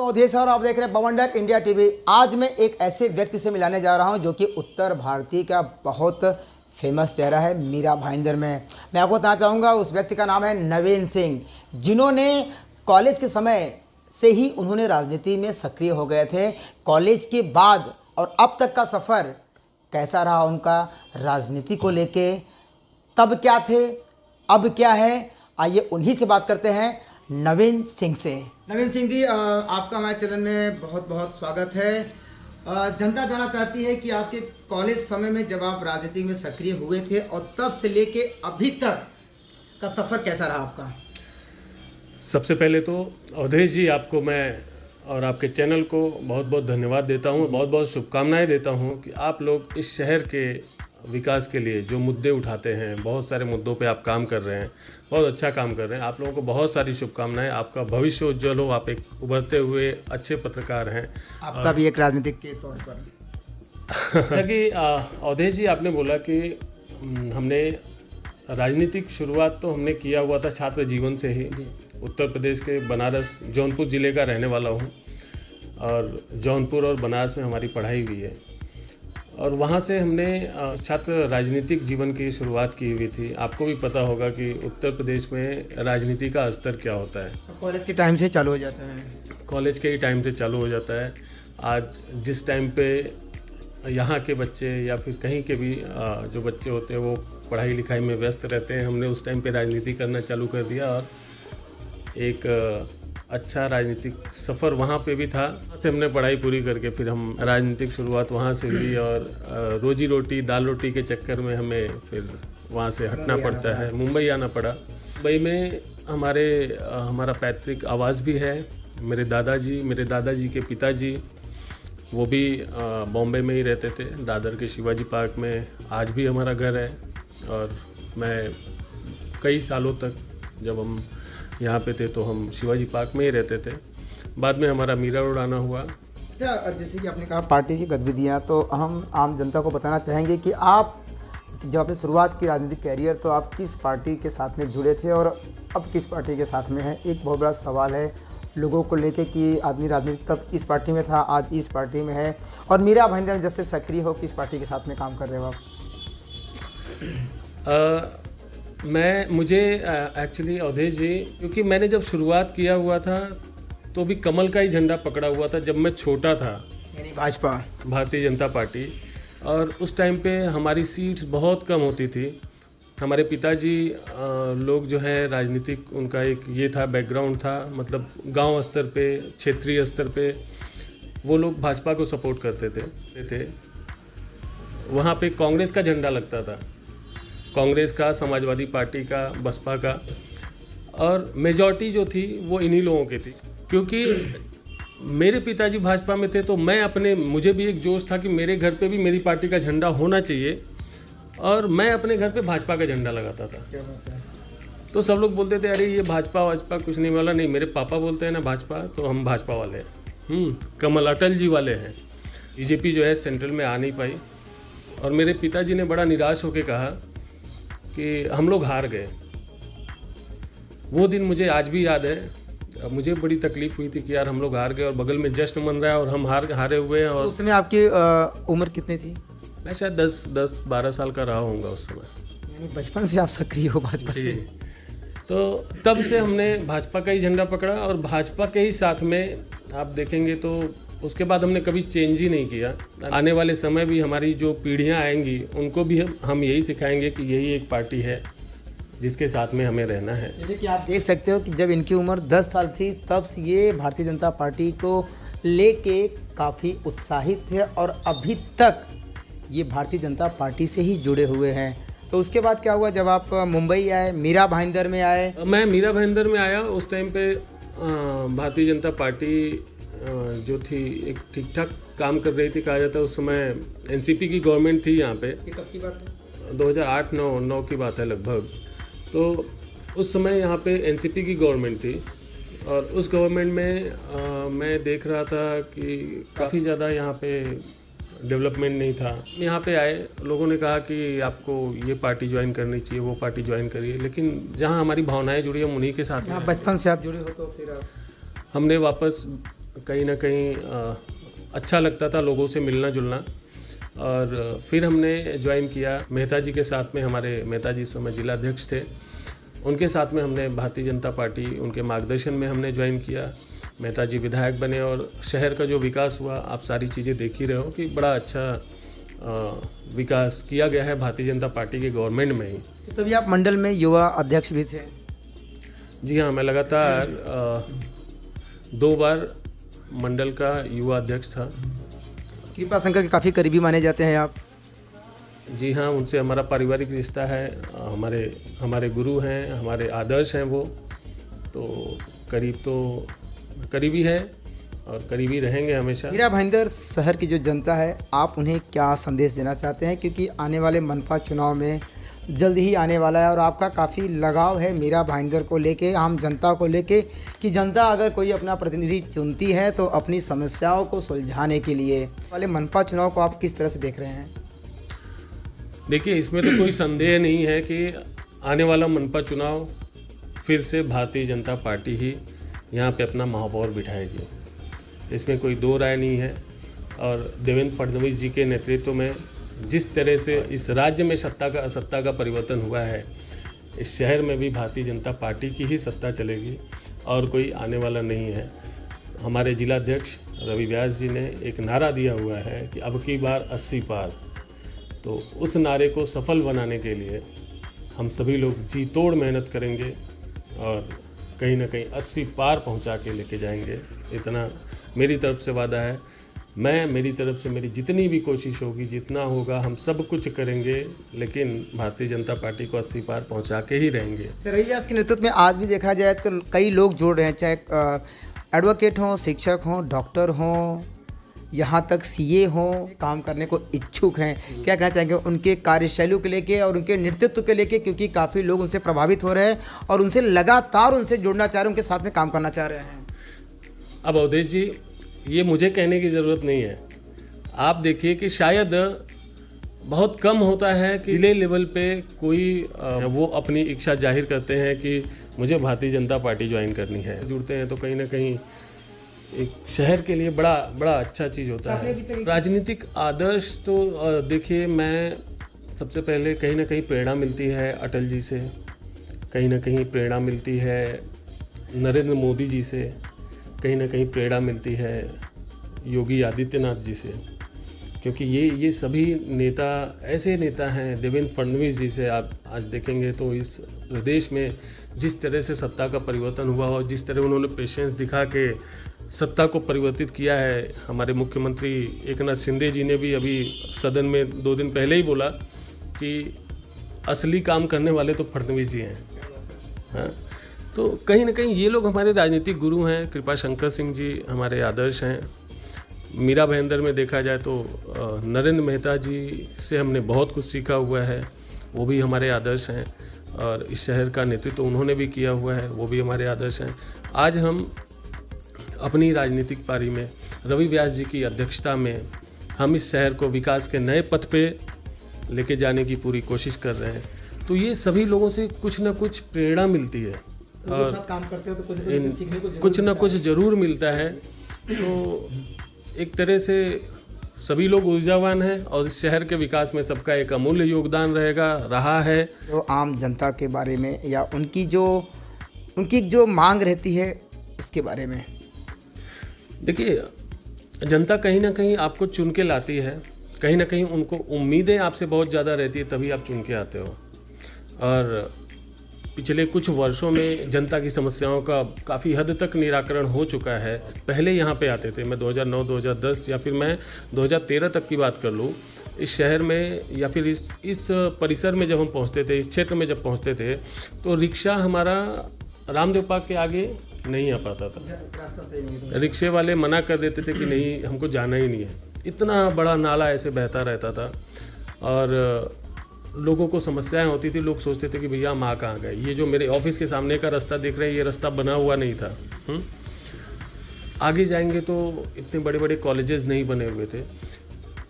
अवधेश और आप देख रहे हैं बवंडर इंडिया टीवी। आज मैं एक ऐसे व्यक्ति से मिलाने जा रहा हूं जो कि उत्तर भारतीय का बहुत फेमस चेहरा है मीरा भाईंदर में। मैं आपको बताना चाहूँगा उस व्यक्ति का नाम है नवीन सिंह, जिन्होंने कॉलेज के समय से ही उन्होंने राजनीति में सक्रिय हो गए थे। कॉलेज के बाद और अब तक का सफ़र कैसा रहा उनका राजनीति को लेके, तब क्या थे अब क्या है, आइए उन्हीं से बात करते हैं, नवीन सिंह से। नवीन सिंह जी, आपका हमारे चैनल में बहुत बहुत स्वागत है। जनता जानना चाहती है कि आपके कॉलेज समय में जब आप राजनीति में सक्रिय हुए थे और तब से लेके अभी तक का सफ़र कैसा रहा आपका? सबसे पहले तो अवधेश जी, आपको मैं और आपके चैनल को बहुत बहुत धन्यवाद देता हूँ, बहुत बहुत शुभकामनाएं देता हूँ कि आप लोग इस शहर के विकास के लिए जो मुद्दे उठाते हैं, बहुत सारे मुद्दों पे आप काम कर रहे हैं, बहुत अच्छा काम कर रहे हैं। आप लोगों को बहुत सारी शुभकामनाएं, आपका भविष्य उज्जवल हो, आप एक उभरते हुए अच्छे पत्रकार हैं। आपका भी एक राजनीतिक के तौर पर जैसा कि अवधेश जी आपने बोला कि हमने राजनीतिक शुरुआत तो हमने किया हुआ था छात्र जीवन से ही। उत्तर प्रदेश के बनारस जौनपुर ज़िले का रहने वाला हूँ और जौनपुर और बनारस में हमारी पढ़ाई हुई है और वहाँ से हमने छात्र राजनीतिक जीवन की शुरुआत की हुई थी। आपको भी पता होगा कि उत्तर प्रदेश में राजनीति का स्तर क्या होता है। कॉलेज के टाइम से चालू हो जाता है। कॉलेज के ही टाइम से चालू हो जाता है। आज जिस टाइम पे यहाँ के बच्चे या फिर कहीं के भी जो बच्चे होते हैं वो पढ़ाई लिखाई में व्यस्त रहते हैं, हमने उस टाइम पे राजनीति करना चालू कर दिया और एक अच्छा राजनीतिक सफ़र वहाँ पे भी था। वहाँ से हमने पढ़ाई पूरी करके फिर हम राजनीतिक शुरुआत वहाँ से हुई और रोजी रोटी दाल रोटी के चक्कर में हमें फिर वहाँ से हटना पड़ता है, मुंबई आना पड़ा। मुंबई में हमारा पैतृक आवास भी है। मेरे दादाजी के पिताजी वो भी बॉम्बे में ही रहते थे, दादर के शिवाजी पार्क में आज भी हमारा घर है। और मैं कई सालों तक जब हम यहाँ पे थे तो हम शिवाजी पार्क में ही रहते थे। बाद में हमारा मीरा रोड आना हुआ। अच्छा, जैसे कि आपने कहा पार्टी की गतिविधियाँ, तो हम आम जनता को बताना चाहेंगे कि आप जब आपने शुरुआत की राजनीतिक कैरियर तो आप किस पार्टी के साथ में जुड़े थे और अब किस पार्टी के साथ में हैं? एक बहुत बड़ा सवाल है लोगों को लेके कि आदमी राजनीति तब इस पार्टी में था, आज इस पार्टी में है। और मीरा भाईंदर जब से सक्रिय हो, किस पार्टी के साथ में काम कर रहे हो आप? मुझे एक्चुअली अवधेश जी, क्योंकि मैंने जब शुरुआत किया हुआ था तो भी कमल का ही झंडा पकड़ा हुआ था जब मैं छोटा था, यानी भाजपा, भारतीय जनता पार्टी। और उस टाइम पे हमारी सीट्स बहुत कम होती थी। हमारे पिताजी लोग जो है राजनीतिक, उनका एक ये था बैकग्राउंड था, मतलब गांव स्तर पे, क्षेत्रीय स्तर पे वो लोग भाजपा को सपोर्ट करते थे। वहाँ पे कांग्रेस का झंडा लगता था, कांग्रेस का, समाजवादी पार्टी का, बसपा का, और मेजॉरिटी जो थी वो इन्हीं लोगों की थी। क्योंकि मेरे पिताजी भाजपा में थे तो मुझे भी एक जोश था कि मेरे घर पे भी मेरी पार्टी का झंडा होना चाहिए और मैं अपने घर पे भाजपा का झंडा लगाता था। तो सब लोग बोलते थे अरे ये भाजपा कुछ नहीं वाला। नहीं, मेरे पापा बोलते हैं ना भाजपा, तो हम भाजपा वाले हैं। कमल अटल जी वाले हैं। बीजेपी जो है सेंट्रल में आ नहीं पाई और मेरे पिताजी ने बड़ा निराश होकर कहा कि हम लोग हार गए। वो दिन मुझे आज भी याद है। मुझे बड़ी तकलीफ हुई थी कि यार हम लोग हार गए और बगल में जश्न मन रहा है और हम हारे हुए हैं। और उस समय आपकी उम्र कितनी थी? मैं शायद 10-12 साल का रहा होऊंगा उस समय। यानी बचपन से आप सक्रिय हो भाजपा से? तो तब से हमने भाजपा का ही झंडा पकड़ा और भाजपा के ही साथ में आप देखेंगे तो उसके बाद हमने कभी चेंज ही नहीं किया। आने वाले समय भी हमारी जो पीढ़ियां आएंगी उनको भी हम यही सिखाएंगे कि यही एक पार्टी है जिसके साथ में हमें रहना है। जैसे कि आप देख सकते हो कि जब इनकी उम्र 10 साल थी तब से ये भारतीय जनता पार्टी को लेके काफ़ी उत्साहित थे और अभी तक ये भारतीय जनता पार्टी से ही जुड़े हुए हैं। तो उसके बाद क्या हुआ जब आप मुंबई आए, मीरा भाईंदर में आए? मैं मीरा भाईंदर में आया। उस टाइम पे भारतीय जनता पार्टी जो थी एक ठीक ठाक काम कर रही थी, कहा जाता है। उस समय एनसीपी की गवर्नमेंट थी यहाँ पे। ये कब की बात है? 2008-9 की बात है लगभग। तो उस समय यहाँ पे एनसीपी की गवर्नमेंट थी और उस गवर्नमेंट में मैं देख रहा था कि काफ़ी ज़्यादा यहाँ पे डेवलपमेंट नहीं था। यहाँ पे आए, लोगों ने कहा कि आपको ये पार्टी ज्वाइन करनी चाहिए, वो पार्टी ज्वाइन करिए। लेकिन जहाँ हमारी भावनाएं जुड़ी हम उन्हीं के साथ हैं। बचपन से आप जुड़े हो तो फिर हमने वापस कहीं ना कहीं अच्छा लगता था लोगों से मिलना जुलना। और फिर हमने ज्वाइन किया मेहता जी के साथ में। हमारे मेहता जी इस समय जिला अध्यक्ष थे, उनके साथ में हमने भारतीय जनता पार्टी, उनके मार्गदर्शन में हमने ज्वाइन किया। मेहता जी विधायक बने और शहर का जो विकास हुआ, आप सारी चीज़ें देख ही रहे हो कि बड़ा अच्छा विकास किया गया है भारतीय जनता पार्टी के गवर्नमेंट में ही। तभी आप मंडल में युवा अध्यक्ष भी थे। जी हाँ, मैं लगातार 2 बार मंडल का युवा अध्यक्ष था। कृपा शंकर के काफ़ी करीबी माने जाते हैं आप। जी हाँ, उनसे हमारा पारिवारिक रिश्ता है, हमारे गुरु हैं, हमारे आदर्श हैं वो, तो करीबी है और करीबी रहेंगे हमेशा। मीरा भाईंदर शहर की जो जनता है, आप उन्हें क्या संदेश देना चाहते हैं, क्योंकि आने वाले मनपा चुनाव में जल्द ही आने वाला है और आपका काफ़ी लगाव है मीरा भाईंदर को लेके, आम जनता को लेके, कि जनता अगर कोई अपना प्रतिनिधि चुनती है तो अपनी समस्याओं को सुलझाने के लिए वाले मनपा चुनाव को आप किस तरह से देख रहे हैं? देखिए, इसमें तो कोई संदेह नहीं है कि आने वाला मनपा चुनाव फिर से भारतीय जनता पार्टी ही यहाँ पे अपना महापौर बिठाएगी, इसमें कोई दो राय नहीं है। और देवेंद्र फडणवीस जी के नेतृत्व में जिस तरह से इस राज्य में सत्ता का परिवर्तन हुआ है, इस शहर में भी भारतीय जनता पार्टी की ही सत्ता चलेगी और कोई आने वाला नहीं है। हमारे जिलाध्यक्ष रवि व्यास जी ने एक नारा दिया हुआ है कि अब की बार 80 पार, तो उस नारे को सफल बनाने के लिए हम सभी लोग जी तोड़ मेहनत करेंगे और कहीं ना कहीं 80 पार पहुंचा के लेके जाएंगे। इतना मेरी तरफ से वादा है। मेरी तरफ से मेरी जितनी भी कोशिश होगी, जितना होगा हम सब कुछ करेंगे, लेकिन भारतीय जनता पार्टी को 80 पार पहुंचा के ही रहेंगे। रवि व्यास के नेतृत्व में आज भी देखा जाए तो कई लोग जुड़ रहे हैं, चाहे एडवोकेट हों, शिक्षक हों, डॉक्टर हों, यहाँ तक सीए हों, काम करने को इच्छुक हैं। क्या कहना चाहेंगे उनके कार्यशैली को लेके और उनके नेतृत्व के लेके, क्योंकि काफ़ी लोग उनसे प्रभावित हो रहे हैं और उनसे लगातार उनसे जुड़ना चाह रहे हैं, उनके साथ में काम करना चाह रहे हैं? अब अवधेश जी, ये मुझे कहने की ज़रूरत नहीं है। आप देखिए कि शायद बहुत कम होता है कि जिले लेवल पे कोई वो अपनी इच्छा जाहिर करते हैं कि मुझे भारतीय जनता पार्टी ज्वाइन करनी है। जुड़ते हैं तो कहीं ना कहीं एक शहर के लिए बड़ा अच्छा चीज़ होता है। राजनीतिक आदर्श तो देखिए, मैं सबसे पहले कहीं ना कहीं प्रेरणा मिलती है अटल जी से, कहीं ना कहीं प्रेरणा मिलती है नरेंद्र मोदी जी से, कहीं ना कहीं प्रेरणा मिलती है योगी आदित्यनाथ जी से, क्योंकि ये सभी नेता ऐसे नेता हैं। देवेंद्र फडणवीस जी से आप आज देखेंगे तो इस प्रदेश में जिस तरह से सत्ता का परिवर्तन हुआ और जिस तरह उन्होंने पेशेंस दिखा के सत्ता को परिवर्तित किया है। हमारे मुख्यमंत्री एकनाथ शिंदे जी ने भी अभी सदन में 2 दिन पहले ही बोला कि असली काम करने वाले तो फडणवीस जी हैं। हाँ, तो कहीं ना कहीं ये लोग हमारे राजनीतिक गुरु हैं। कृपा शंकर सिंह जी हमारे आदर्श हैं। मीरा भाईंदर में देखा जाए तो नरेंद्र मेहता जी से हमने बहुत कुछ सीखा हुआ है, वो भी हमारे आदर्श हैं। और इस शहर का नेतृत्व उन्होंने भी किया हुआ है, वो भी हमारे आदर्श हैं। आज हम अपनी राजनीतिक पारी में रवि व्यास जी की अध्यक्षता में हम इस शहर को विकास के नए पथ पे लेके जाने की पूरी कोशिश कर रहे हैं। तो ये सभी लोगों से कुछ ना कुछ प्रेरणा मिलती है और काम करते हो तो कुछ ना कुछ ज़रूर मिलता है। तो एक तरह से सभी लोग ऊर्जावान हैं और इस शहर के विकास में सबका एक अमूल्य योगदान रहा है। तो आम जनता के बारे में या उनकी जो मांग रहती है उसके बारे में, देखिए, जनता कहीं ना कहीं आपको चुन के लाती है, कहीं ना कहीं उनको उम्मीदें आपसे बहुत ज़्यादा रहती है, तभी आप चुन के आते हो। और पिछले कुछ वर्षों में जनता की समस्याओं का काफ़ी हद तक निराकरण हो चुका है। पहले यहाँ पे आते थे, मैं 2009, 2010 या फिर मैं 2013 तक की बात कर लूँ, इस शहर में या फिर इस परिसर में जब हम पहुँचते थे, इस क्षेत्र में जब पहुँचते थे, तो रिक्शा हमारा रामदेव पार्क के आगे नहीं आ पाता था। रिक्शे वाले मना कर देते थे कि नहीं, हमको जाना ही नहीं है। इतना बड़ा नाला ऐसे बहता रहता था और लोगों को समस्याएं होती थी। लोग सोचते थे कि भैया हम कहाँ गए, ये जो मेरे ऑफिस के सामने का रास्ता देख रहे हैं, ये रास्ता बना हुआ नहीं था। आगे जाएंगे तो इतने बड़े बड़े कॉलेजेस नहीं बने हुए थे।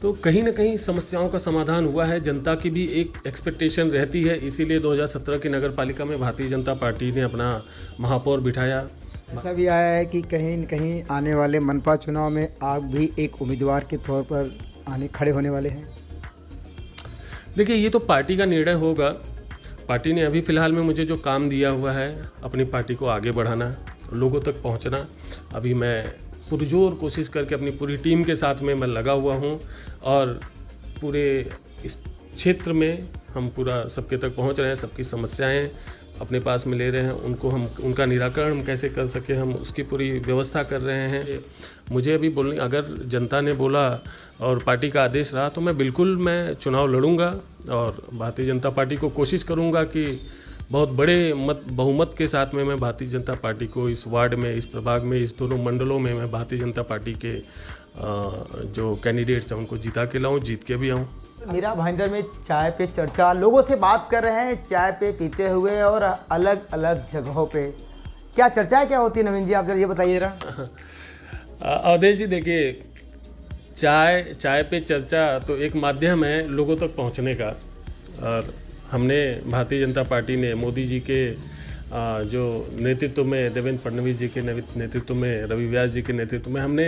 तो कहीं ना कहीं समस्याओं का समाधान हुआ है। जनता की भी एक एक्सपेक्टेशन रहती है, इसीलिए 2017 की नगर पालिका में भारतीय जनता पार्टी ने अपना महापौर बिठाया। ऐसा भी आया है कि कहीं न कहीं आने वाले मनपा चुनाव में आप भी एक उम्मीदवार के तौर पर खड़े होने वाले हैं? देखिए, ये तो पार्टी का निर्णय होगा। पार्टी ने अभी फ़िलहाल में मुझे जो काम दिया हुआ है, अपनी पार्टी को आगे बढ़ाना, लोगों तक पहुंचना, अभी मैं पुरजोर कोशिश करके अपनी पूरी टीम के साथ में मैं लगा हुआ हूं और पूरे इस क्षेत्र में हम पूरा सबके तक पहुंच रहे हैं। सबकी समस्याएं अपने पास में ले रहे हैं, उनका निराकरण हम कैसे कर सकें, हम उसकी पूरी व्यवस्था कर रहे हैं। मुझे अभी बोलने, अगर जनता ने बोला और पार्टी का आदेश रहा तो मैं चुनाव लड़ूंगा और भारतीय जनता पार्टी को कोशिश करूंगा कि बहुत बड़े बहुमत के साथ में मैं भारतीय जनता पार्टी को इस वार्ड में, इस प्रभाग में, इस दोनों मंडलों में मैं भारतीय जनता पार्टी के जो कैंडिडेट्स हैं उनको जिता के लाऊं, जीत के भी आऊं। मीरा भाईंदर में चाय पे चर्चा, लोगों से बात कर रहे हैं चाय पे पीते हुए और अलग अलग जगहों पे। क्या चर्चाएं क्या होती है नवीन जी, आप जरा ये बताइए जरा। अवधेश जी, देखिए, चाय पे चर्चा तो एक माध्यम है लोगों तक पहुंचने का। और हमने, भारतीय जनता पार्टी ने मोदी जी के जो नेतृत्व में, देवेंद्र फडणवीस जी के नेतृत्व में, रवि व्यास जी के नेतृत्व में, हमने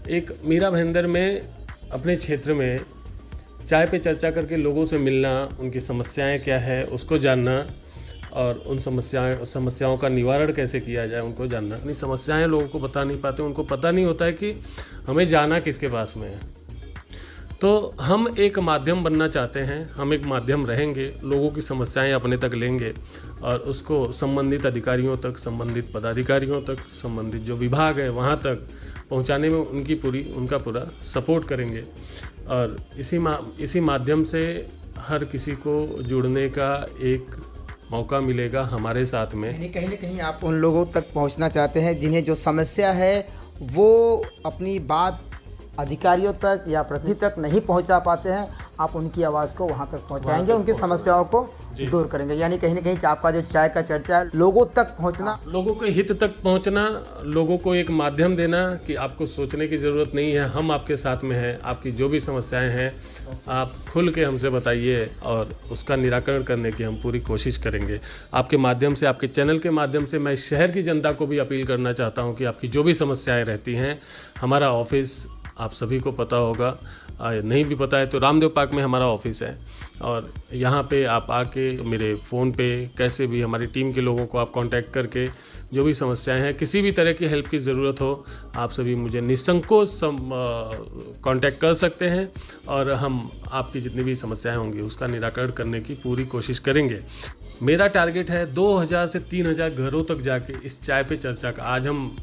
एक मीरा भाईंदर में अपने क्षेत्र में चाय पे चर्चा करके लोगों से मिलना, उनकी समस्याएं क्या है उसको जानना और उन समस्याओं का निवारण कैसे किया जाए उनको जानना। अपनी समस्याएं लोगों को बता नहीं पाते, उनको पता नहीं होता है कि हमें जाना किसके पास में है। तो हम एक माध्यम बनना चाहते हैं, हम एक माध्यम रहेंगे, लोगों की समस्याएं अपने तक लेंगे और उसको संबंधित अधिकारियों तक, संबंधित पदाधिकारियों तक, संबंधित जो विभाग है वहाँ तक पहुँचाने में उनका पूरा सपोर्ट करेंगे। और इसी माध्यम से हर किसी को जुड़ने का एक मौका मिलेगा हमारे साथ में। कहीं ना कहीं आप उन लोगों तक पहुंचना चाहते हैं जिन्हें जो समस्या है वो अपनी बात अधिकारियों तक या प्रतिनिधि तक नहीं पहुंचा पाते हैं, आप उनकी आवाज़ को वहां तक पहुंचाएंगे, उनकी समस्याओं को दूर करेंगे। यानी कहीं ना कहीं आपका जो चाय का चर्चा है, लोगों तक पहुंचना, लोगों के हित तक पहुंचना, लोगों को एक माध्यम देना कि आपको सोचने की ज़रूरत नहीं है, हम आपके साथ में हैं, आपकी जो भी समस्याएं हैं आप खुल के हमसे बताइए और उसका निराकरण करने की हम पूरी कोशिश करेंगे। आपके माध्यम से, आपके चैनल के माध्यम से मैं शहर की जनता को भी अपील करना चाहता हूँ कि आपकी जो भी समस्याएँ रहती हैं, हमारा ऑफिस आप सभी को पता होगा, नहीं भी पता है तो रामदेव पार्क में हमारा ऑफिस है और यहाँ पे आप आके मेरे फ़ोन पे कैसे भी हमारी टीम के लोगों को आप कांटेक्ट करके जो भी समस्याएं हैं, किसी भी तरह की हेल्प की ज़रूरत हो, आप सभी मुझे निसंकोच कांटेक्ट कर सकते हैं और हम आपकी जितनी भी समस्याएं होंगी उसका निराकरण करने की पूरी कोशिश करेंगे। मेरा टारगेट है 2000 से 3000 घरों तक जाके इस चाय पे चर्चा का। आज हम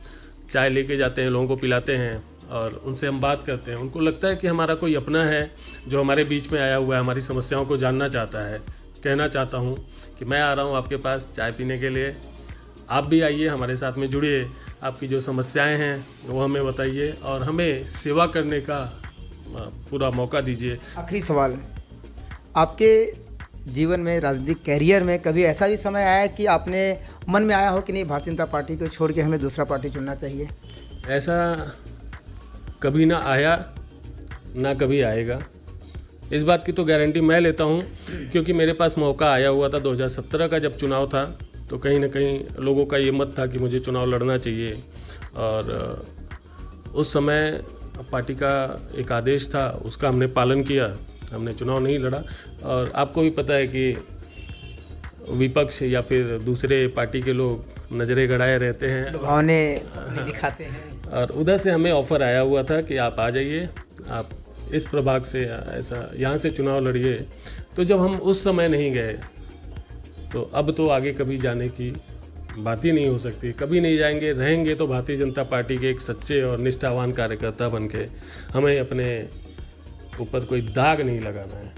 चाय लेके जाते हैं, लोगों को पिलाते हैं और उनसे हम बात करते हैं, उनको लगता है कि हमारा कोई अपना है जो हमारे बीच में आया हुआ है, हमारी समस्याओं को जानना चाहता है। कहना चाहता हूँ कि मैं आ रहा हूँ आपके पास चाय पीने के लिए, आप भी आइए, हमारे साथ में जुड़िए, आपकी जो समस्याएं हैं वो हमें बताइए और हमें सेवा करने का पूरा मौका दीजिए। आखिरी सवाल, आपके जीवन में, राजनीतिक कैरियर में कभी ऐसा भी समय आया कि आपने मन में आया हो कि नहीं, भारतीय जनता पार्टी को छोड़ के हमें दूसरा पार्टी चुनना चाहिए? ऐसा कभी ना आया, ना कभी आएगा, इस बात की तो गारंटी मैं लेता हूँ, क्योंकि मेरे पास मौका आया हुआ था 2017 का जब चुनाव था, तो कहीं ना कहीं लोगों का ये मत था कि मुझे चुनाव लड़ना चाहिए और उस समय पार्टी का एक आदेश था, उसका हमने पालन किया, हमने चुनाव नहीं लड़ा। और आपको भी पता है कि विपक्ष या फिर दूसरे पार्टी के लोग नज़रें गड़ाए रहते हैं, भावने दिखाते हैं, और उधर से हमें ऑफ़र आया हुआ था कि आप आ जाइए, आप इस प्रभाग से ऐसा यहाँ से चुनाव लड़िए। तो जब हम उस समय नहीं गए तो अब तो आगे कभी जाने की बात ही नहीं हो सकती, कभी नहीं जाएंगे। रहेंगे तो भारतीय जनता पार्टी के एक सच्चे और निष्ठावान कार्यकर्ता बनके, हमें अपने ऊपर कोई दाग नहीं लगाना है।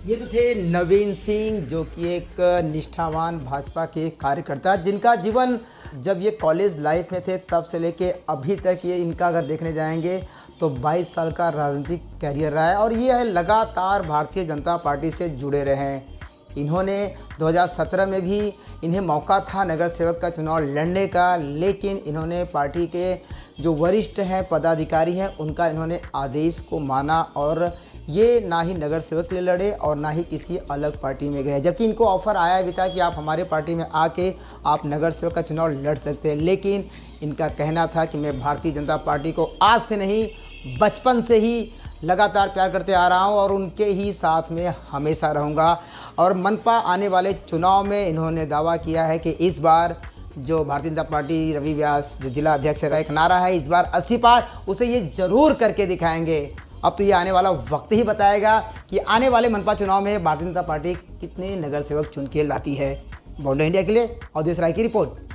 ये तो थे नवीन सिंह, जो कि एक निष्ठावान भाजपा के कार्यकर्ता, जिनका जीवन जब ये कॉलेज लाइफ में थे तब से लेके अभी तक, ये इनका अगर देखने जाएंगे तो 22 साल का राजनीतिक कैरियर रहा है और ये है लगातार भारतीय जनता पार्टी से जुड़े रहे हैं। इन्होंने 2017 में भी इन्हें मौका था नगर सेवक का चुनाव लड़ने का, लेकिन इन्होंने पार्टी के जो वरिष्ठ हैं, पदाधिकारी हैं, उनका इन्होंने आदेश को माना और ये ना ही नगर सेवक के लिए लड़े और ना ही किसी अलग पार्टी में गए, जबकि इनको ऑफर आया भी था कि आप हमारे पार्टी में आके आप नगर सेवक का चुनाव लड़ सकते हैं। लेकिन इनका कहना था कि मैं भारतीय जनता पार्टी को आज से नहीं, बचपन से ही लगातार प्यार करते आ रहा हूं और उनके ही साथ में हमेशा रहूंगा। और मनपा आने वाले चुनाव में इन्होंने दावा किया है कि इस बार जो भारतीय जनता पार्टी रवि व्यास जो जिला अध्यक्ष का एक नारा है, इस बार 80 पार, उसे ये जरूर करके दिखाएंगे। अब तो ये आने वाला वक्त ही बताएगा कि आने वाले मनपा चुनाव में भारतीय जनता पार्टी कितने नगर सेवक चुन के लाती है। बॉन्डो इंडिया के लिए अवधेश राय की रिपोर्ट।